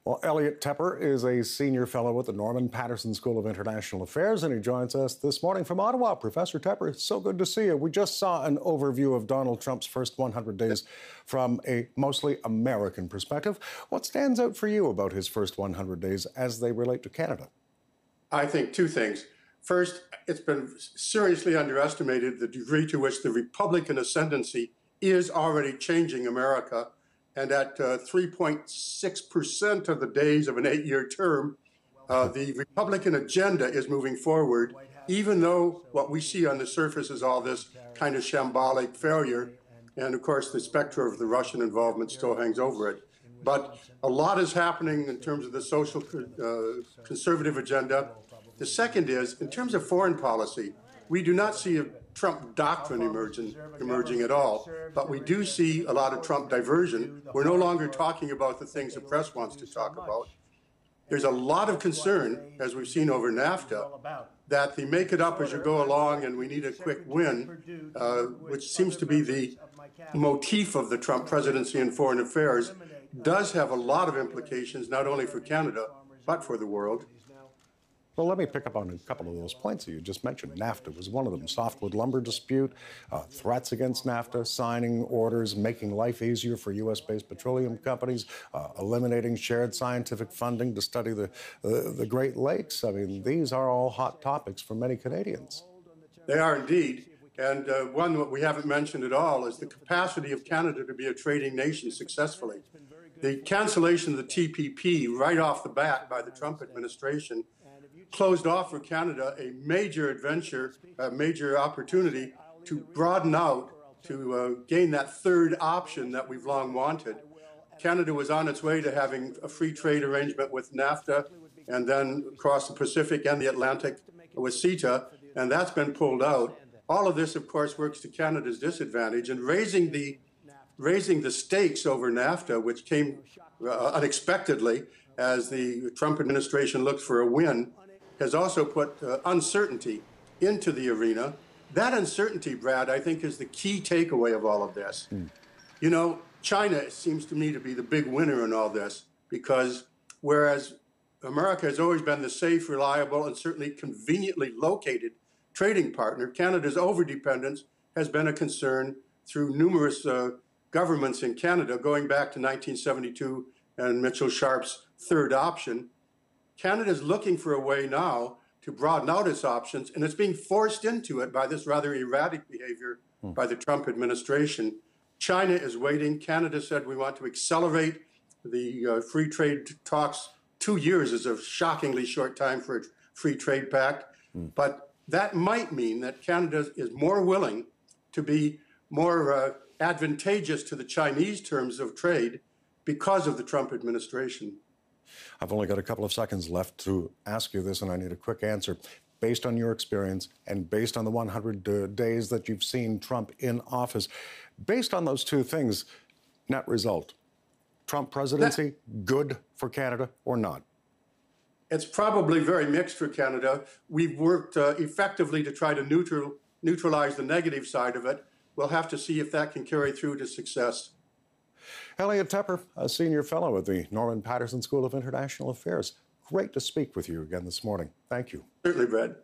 Well, Elliot Tepper is a senior fellow at the Norman Peterson School of International Affairs, and he joins us this morning from Ottawa. Professor Tepper, it's so good to see you. We just saw an overview of Donald Trump's first 100 days from a mostly American perspective. What stands out for you about his first 100 days as they relate to Canada? I think two things. First, it's been seriously underestimated the degree to which the Republican ascendancy is already changing America. And at 3.6% of the days of an 8-year term, the Republican agenda is moving forward, even though what we see on the surface is all this kind of shambolic failure. And of course, the specter of the Russian involvement still hangs over it. But a lot is happening in terms of the social conservative agenda. The second is, in terms of foreign policy, we do not see a Trump doctrine emerging at all, but we do see a lot of Trump diversion. We're no longer talking about the things the press wants to talk about. There's a lot of concern, as we've seen over NAFTA, that the make it up as you go along and we need a quick win, which seems to be the motif of the Trump presidency and foreign affairs, does have a lot of implications, not only for Canada, but for the world. Well, let me pick up on a couple of those points that you just mentioned. NAFTA was one of them. Softwood lumber dispute, threats against NAFTA, signing orders, making life easier for U.S.-based petroleum companies, eliminating shared scientific funding to study the Great Lakes. I mean, these are all hot topics for many Canadians. They are indeed. And one that we haven't mentioned at all is the capacity of Canada to be a trading nation successfully. The cancellation of the TPP right off the bat by the Trump administration closed off for Canada a major adventure, a major opportunity to broaden out, to gain that third option that we've long wanted. Canada was on its way to having a free trade arrangement with NAFTA and then across the Pacific and the Atlantic with CETA, and that's been pulled out. All of this, of course, works to Canada's disadvantage, and raising the stakes over NAFTA, which came unexpectedly as the Trump administration looked for a win, has also put uncertainty into the arena. That uncertainty, Brad, I think is the key takeaway of all of this. You know, China seems to me to be the big winner in all this, because whereas America has always been the safe, reliable, and certainly conveniently located trading partner, Canada's overdependence has been a concern through numerous governments in Canada, going back to 1972 and Mitchell Sharp's third option. Canada's looking for a way now to broaden out its options, and it's being forced into it by this rather erratic behavior by the Trump administration. China is waiting. Canada said we want to accelerate the free trade talks. 2 years is a shockingly short time for a free trade pact, but that might mean that Canada is more willing to be more advantageous to the Chinese terms of trade because of the Trump administration. I've only got a couple of seconds left to ask you this, and I need a quick answer. Based on your experience and based on the 100 days that you've seen Trump in office, based on those two things, net result, Trump presidency, good for Canada or not? It's probably very mixed for Canada. We've worked effectively to try to neutralize the negative side of it. We'll have to see if that can carry through to success. Elliot Tepper, a senior fellow at the Norman Peterson School of International Affairs. Great to speak with you again this morning. Thank you. Certainly, Brad.